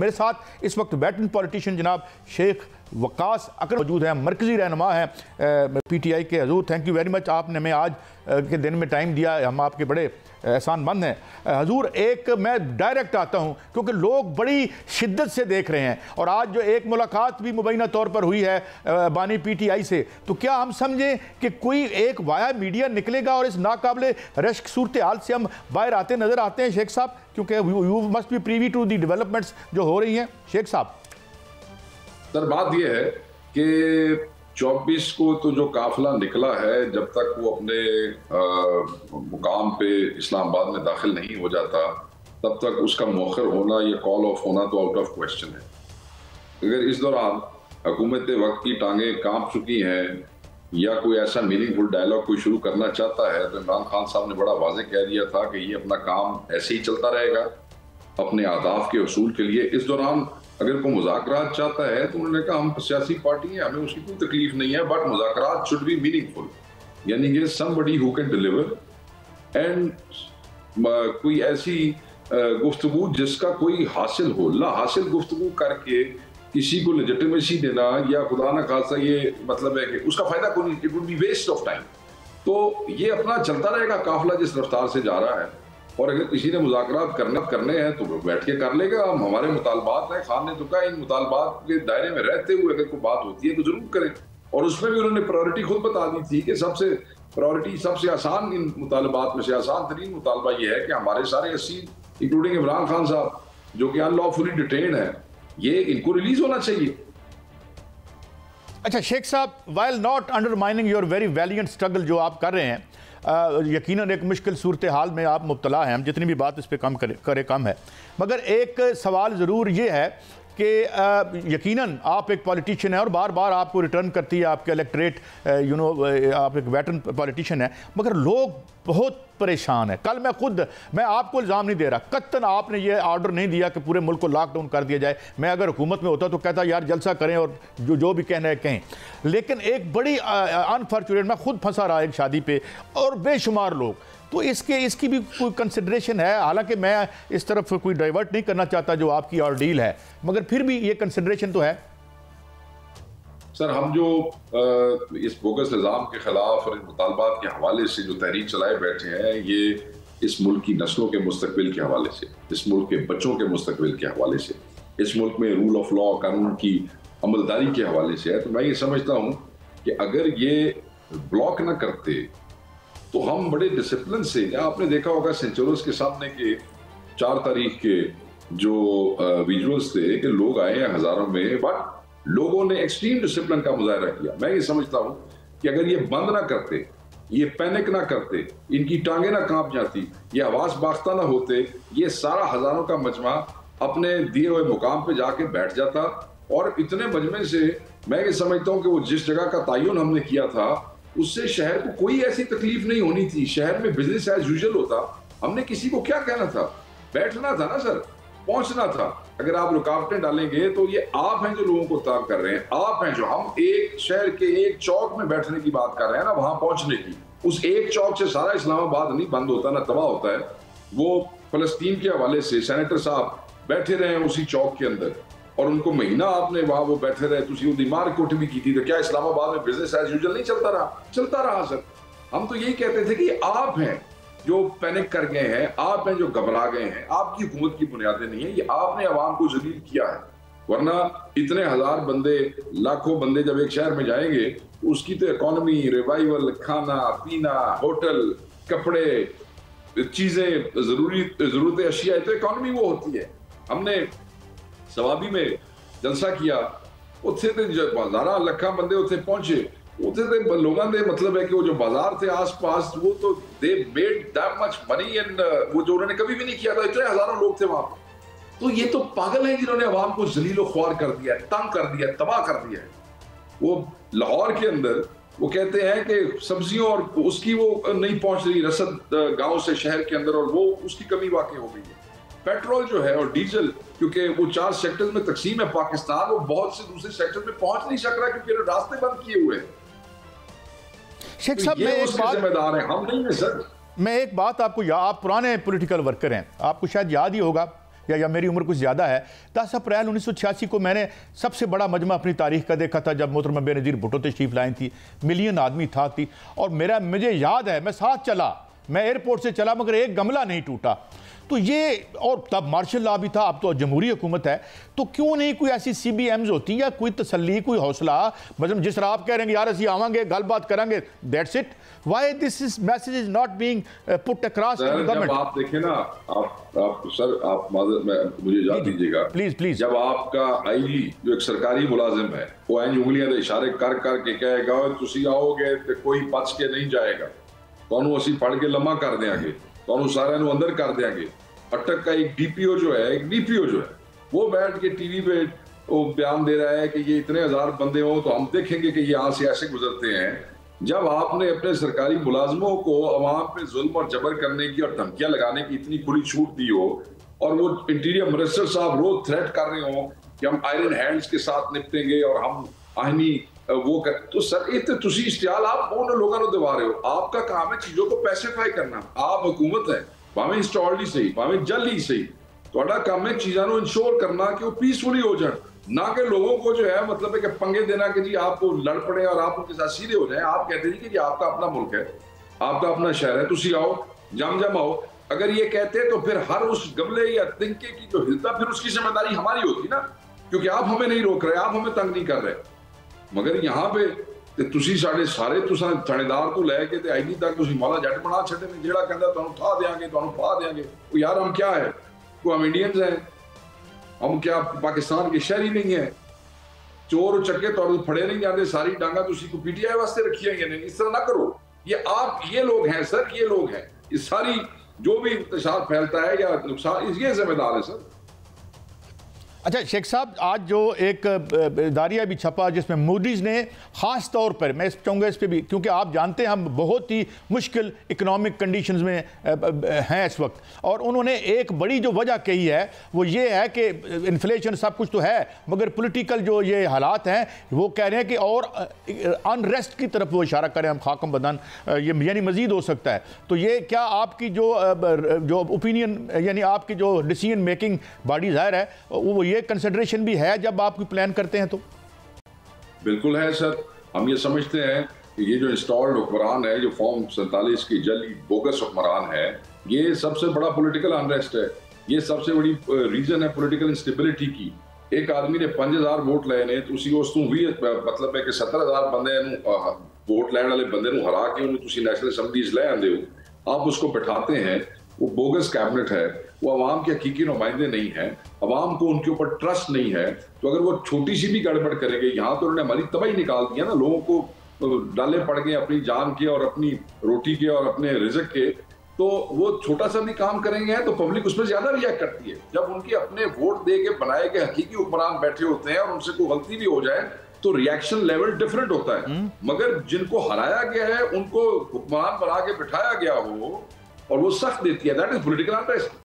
میرے ساتھ اس وقت ویٹرن پولیٹیشین جناب شیخ وقاص اکرم موجود ہیں، مرکزی رہنما ہیں پی ٹی آئی کے۔ حضور تھینک یو ویری مچ، آپ نے ہمیں آج کے دن میں ٹائم دیا، ہم آپ کے بڑے احسان مند ہیں۔ حضور ایک میں ڈائریکٹ آتا ہوں کیونکہ لوگ بڑی شدت سے دیکھ رہے ہیں، اور آج جو ایک ملاقات بھی مبینہ طور پر ہوئی ہے بانی پی ٹی آئی سے، تو کیا ہم سمجھیں کہ کوئی ایک وایا میڈیا نکلے گا اور اس ناقابل رشک صورتحال سے ہم باہر آتے نظر آتے ہیں شیخ صاحب؟ کیونکہ you must be privy to the developments جو ہو رہی ہیں شیخ صاحب۔ سر بات یہ ہے کہ 24 کو تو جو قافلہ نکلا ہے، جب تک وہ اپنے مقام پہ اسلام آباد میں داخل نہیں ہو جاتا تب تک اس کا مؤخر ہونا یا کال آف ہونا تو آؤٹ آف کویسچن ہے۔ اگر اس دوران حکومت وقت کی ٹانگیں کانپ چکی ہیں یا کوئی ایسا میننگ فل ڈائلاگ کوئی شروع کرنا چاہتا ہے، تو عمران خان صاحب نے بڑا واضح کہہ دیا تھا کہ یہ اپنا کام ایسے ہی چلتا رہے گا اپنے اہداف کے حصول کے لیے۔ اس دوران اگر کوئی مذاکرات چاہتا ہے تو انہوں نے کہا ہم سیاسی پارٹی ہیں، ہمیں اس کی کوئی تکلیف نہیں ہے، بٹ مذاکرات should be meaningful، یعنی کہ somebody who can deliver and کوئی ایسی گفتگو جس کا کوئی حاصل ہو۔ لا حاصل گفتگو کر کے کسی کو لیجیٹیمیسی دینا یا خدا نہ خاصا یہ مطلب ہے کہ اس کا فائدہ کوئی نہیں، it would be waste of time۔ تو یہ اپنا چلتا رہے گا قافلہ جس رفتار سے جا رہا ہے، اور اگر کسی نے مذاکرات کرنے ہیں تو بیٹھ کے کر لے گا۔ ہمارے مطالبات ہیں، خان نے تو کہا ان مطالبات کے دائرے میں رہتے ہوئے اگر کوئی بات ہوتی ہے تو ضرور کریں، اور اس میں بھی انہوں نے پرائورٹی خود بتا دی تھی کہ سب سے آسان ان مطالبات میں سے آسان ترین مطالبہ یہ ہے کہ ہمارے سارے 80 انکلوڈنگ عمران خان صاحب جو کہ ان لافلی ڈیٹینڈ ہیں، یہ ان کو ریلیز ہونا چاہیے۔ اچھا شیخ صاحب، while not undermining your very valiant struggle جو آپ کر رہے ہیں، یقیناً ایک مشکل صورتحال میں آپ مبتلا ہیں، ہم جتنی بھی بات اس پہ کم کرے کم ہے، مگر ایک سوال ضرور یہ ہے کہ یقیناً آپ ایک پولیٹیشین ہیں اور بار بار آپ کو ریٹرن کرتی ہے آپ کے الیکٹریٹ، آپ ایک ویٹرن پولیٹیشین ہیں، مگر لوگ بہت پریشان ہیں۔ کل میں آپ کو الزام نہیں دے رہا، قطعاً آپ نے یہ آرڈر نہیں دیا کہ پورے ملک کو لاک ڈاؤن کر دیا جائے، میں اگر حکومت میں ہوتا تو کہتا یار جلسہ کریں اور جو بھی کہنا ہے کہیں، لیکن ایک بڑی انفارچونیٹ میں خود پھنسا رہا ایک شادی پہ اور بے شمار لوگ، تو اس کی بھی کوئی کنسیڈریشن ہے؟ حالانکہ میں اس طرف کوئی ڈائیورٹ نہیں کرنا چاہتا جو آپ کی آرڈیل ہے، مگر پھر بھی یہ کنسیڈریشن تو ہے۔ سر ہم جو اس بوگس نظام کے خلاف اور مطالبات کے حوالے سے جو تحریک چلائے بیٹھے ہیں، یہ اس ملک کی نسلوں کے مستقبل کے حوالے سے، اس ملک کے بچوں کے مستقبل کے حوالے سے، اس ملک میں رول آف لا قانون کی عملداری کے حوالے سے ہے۔ تو میں یہ سمجھتا ہوں کہ اگر یہ بلاک نہ کرتے تو ہم بڑے ڈسپلن سے، آپ نے دیکھا ہوگا سینچورس کے سامنے کے 4 تاریخ کے جو ویژولز تھے کہ لوگ آئے ہیں ہزاروں میں، بٹ لوگوں نے ایکسٹریم ڈسپلن کا مظاہرہ کیا۔ میں یہ سمجھتا ہوں کہ اگر یہ بند نہ کرتے، یہ پینک نہ کرتے، ان کی ٹانگیں نہ کانپ جاتی، یہ حواس باختہ نہ ہوتے، یہ سارا ہزاروں کا مجمع اپنے دیے ہوئے مقام پہ جا کے بیٹھ جاتا، اور اتنے مجمع سے میں یہ سمجھتا ہوں کہ وہ جس جگہ کا تعین ہم نے کیا تھا اس سے شہر کو کوئی ایسی تکلیف نہیں ہونی تھی، شہر میں بزنس ایز یوزل ہوتا۔ ہم نے کسی کو کیا کہنا تھا؟ بیٹھنا تھا نا سر، پہنچنا تھا۔ اگر آپ رکاوٹیں ڈالیں گے تو یہ آپ ہیں جو لوگوں کو تاب کر رہے ہیں، آپ ہیں جو، ہم ایک شہر کے ایک چوک میں بیٹھنے کی بات کر رہے ہیں نا، وہاں پہنچنے کی۔ اس ایک چوک سے سارا اسلام آباد نہیں بند ہوتا، نہ تباہ ہوتا ہے۔ وہ فلسطین کے حوالے سے سینیٹر صاحب بیٹھے رہے ہیں اسی چوک کے اندر، اور ان کو مہینہ آپ نے وہاں وہ بیٹھے رہے، تو وہ دیمار کوٹ بھی کی تھی، تو کیا اسلام آباد میں بزنس ایز یوزل نہیں چلتا رہا؟ چلتا رہا سر۔ ہم تو یہی کہتے تھے کہ آپ ہیں جو پینک کر گئے ہیں، آپ ہیں جو گھبرا گئے ہیں، آپ کی حکومت کی بنیادیں نہیں ہیں، یہ آپ نے عوام کو ذلیل کیا ہے۔ ورنہ اتنے ہزار بندے، لاکھوں بندے جب ایک شہر میں جائیں گے تو اس کی تو اکانومی، ریوائیول، کھانا پینا، ہوٹل، کپڑے، چیزیں، ضرورت اشیاء، تو اکانومی وہ ہوتی ہے۔ ہم نے سوابی میں جلسہ کیا، اتنے تے ہزاراں لکھاں بندے اتنے پہنچے، اتنے تے لوگاں دے مطلب ہے کہ وہ جو بازار تھے آس پاس، وہ تو they made that much money and وہ جو انہوں نے کبھی بھی نہیں کیا تھا، اتنے ہزاروں لوگ تھے وہاں۔ تو یہ تو پاگل ہیں جنہوں نے عوام کو ذلیل و خوار کر دیا ہے، تنگ کر دیا ہے، تباہ کر دیا ہے۔ وہ لاہور کے اندر وہ کہتے ہیں کہ سبزیوں اور اس کی وہ نہیں پہنچ رہی رسد گاؤں سے شہر کے اندر، اور وہ اس کی کمی واقع ہو گئی ہے۔ پیٹرول جو ہے اور ڈیزل، کیونکہ وہ 4 سیکٹر میں تقسیم ہے پاکستان، وہ بہت سے دوسرے سیکٹر میں پہنچ نہیں سک رہا کیونکہ راستے بند کیے ہوئے ہیں۔ شیخ صاحب میں ایک بات آپ کو، آپ پرانے پولیٹیکل ورکر ہیں، آپ کو شاید یاد ہی ہوگا یا میری عمر کچھ زیادہ ہے. 10 اپریل 1986 کو میں نے سب سے بڑا مجمع اپنی تاریخ کا دیکھا تھا جب محترمہ بے نظیر بھٹو تشریف لائیں تھی. ملین آدمی تھی اور مجھے یاد ہے میں ساتھ چلا, میں ایئرپورٹ سے چلا مگر ایک گملہ نہیں ٹوٹا. تو یہ, اور تب مارشل لا بھی تھا, اب تو جمہوری حکومت ہے, تو کیوں نہیں کوئی ایسی سی بی ایمز ہوتی یا کوئی تسلی, کوئی حوصلہ, مطلب جس طرح آپ کہہ رہے ہیں یار اسی آویں گے گل بات کریں گے, that's it. Why this message is not being put across to government? جب آپ دیکھیں نا, آپ مجھے اجازت دیجیے گا پلیز, جب آپ کا آئی جی جو ایک سرکاری ملازم ہے وہ انگلیاں دے اشارے کر کر کے کہے گا تسی آؤ گے تو کوئی بچ کے نہیں جائے گا, تانوں اسی پڑھ کے لمحہ کر دیں گے, تانوں سارے نو اندر کر دیں گے. اٹک کا ایک ڈی پی او جو ہے وہ بیٹھ کے ٹی وی پہ وہ بیان دے رہا ہے کہ یہ اتنے ہزار بندے ہوں تو ہم دیکھیں گے کہ یہاں سے ایسے گزرتے ہیں. جب آپ نے اپنے سرکاری ملازموں کو عوام پہ ظلم اور جبر کرنے کی اور دھمکیاں لگانے کی اتنی کھلی چھوٹ دی ہو, اور وہ انٹیریئر منسٹر صاحب روز تھریٹ کر رہے ہوں کہ ہم آئرن ہینڈز کے ساتھ نپٹیں گے اور ہم آہنی وہ تو سر یہ تو تسی اشتعال آپ ان لوگوں کو دوا رہے ہو. آپ کا کام ہے چیزوں کو پیسیفائی کرنا. آپ حکومت ہے, باویں انسٹالڈ ہی صحیح, باویں جل ہی صحیح, تھوڑا کام ہے چیزوں کو انشور کرنا کہ وہ پیسفلی ہو جائیں, نہ کہ لوگوں کو جو ہے مطلب ہے کہ پنگے دینا کہ جی آپ کو لڑ پڑے اور آپ ان کے ساتھ سیدھے ہو جائیں. آپ کہتے ہیں کہ جی آپ کا اپنا ملک ہے, آپ کا اپنا شہر ہے, تسی آؤ جم آؤ. اگر یہ کہتے تو پھر ہر اس گملے یا تنکے کی جو ہلتا پھر اس کی ذمہ داری ہماری ہوتی نا, کیونکہ آپ ہمیں نہیں روک رہے, آپ ہمیں تنگ نہیں کر رہے. مگر یہاں پہ تسی سارے تھاਣےدار تو لے کے آئی جی تک تسی مولا جٹ بنا چھڈے نے, جیڑا کہندا تانوں تھا دیاں گے, تانوں پا دیاں گے. یار ہم کیا ہے, کوئی ہم انڈینز ہیں, ہم کیا پاکستان کے شہری نہیں ہیں؟ چور چکے تو پھڑے نہیں جاتے, ساری ڈانگا تسی کو پی ٹی آئی واسطے رکھی ہیں نہیں. اس طرح نہ کرو. یہ لوگ ہیں سر, یہ لوگ ہیں, یہ ساری جو بھی انتشار پھیلتا ہے یا نقصان یہ ذمہ دار ہے سر. اچھا شیخ صاحب, آج جو ایک داریہ بھی چھپا جس میں موڈیز نے خاص طور پر, میں چاہوں گا اس پہ بھی, کیونکہ آپ جانتے ہیں ہم بہت ہی مشکل اکنامک کنڈیشنز میں ہیں اس وقت, اور انہوں نے ایک بڑی جو وجہ کہی ہے وہ یہ ہے کہ انفلیشن سب کچھ تو ہے مگر پولیٹیکل جو یہ حالات ہیں وہ کہہ رہے ہیں کہ اور انریسٹ کی طرف وہ اشارہ کریں ہم خاکم بدن, یہ یعنی مزید ہو سکتا ہے. تو یہ کیا آپ کی جو اوپینین یعنی آپ کی جو ڈیسیژن میکنگ باڈی ظاہر ہے وہ یہ کنسیڈریشن بھی ہے جب آپ کوئی پلان کرتے ہیں؟ تو بالکل ہے سر. ہم یہ سمجھتے ہیں کہ یہ جو انسٹالڈ حکمران ہے, جو فارم 47 کی جعلی بوگس حکمران ہے, یہ سب سے بڑا پولیٹیکل انریسٹ ہے, یہ سب سے بڑی ریزن ہے پولیٹیکل انسٹیبلٹی کی. ایک آدمی نے 5000 ووٹ لے نے تو اسی اس بھی مطلب ہے کہ 17000 بندے ووٹ لین والے بندے نو ہرا کے انہوں تسی نیشنل اسمبلیز لے آندے ہو, آپ اس کو بٹھاتے ہیں, وہ بوگس کیبنٹ ہے, وہ عوام کے حقیقی نمائندے نہیں ہیں, عوام کو ان کے اوپر ٹرسٹ نہیں ہے. تو اگر وہ چھوٹی سی بھی گڑبڑ کریں گے, یہاں تو انہوں نے ہماری تباہی نکال دیا نا, لوگوں کو ڈالے پڑ گئے اپنی جان کے اور اپنی روٹی کے اور اپنے رزق کے, تو وہ چھوٹا سا بھی کام کریں گے تو پبلک اس میں زیادہ ریئیکٹ کرتی ہے. جب ان کے اپنے ووٹ دے کے بنائے گئے حقیقی حکمران بیٹھے ہوتے ہیں اور ان سے کوئی غلطی بھی ہو جائے تو ریئیکشن لیول ڈیفرنٹ ہوتا ہے. مگر جن کو ہرایا گیا ہے ان کو حکمران بنا کے بٹھایا گیا ہو اور وہ سخت دیتی ہے, دیٹ از پولیٹیکل انریسٹ.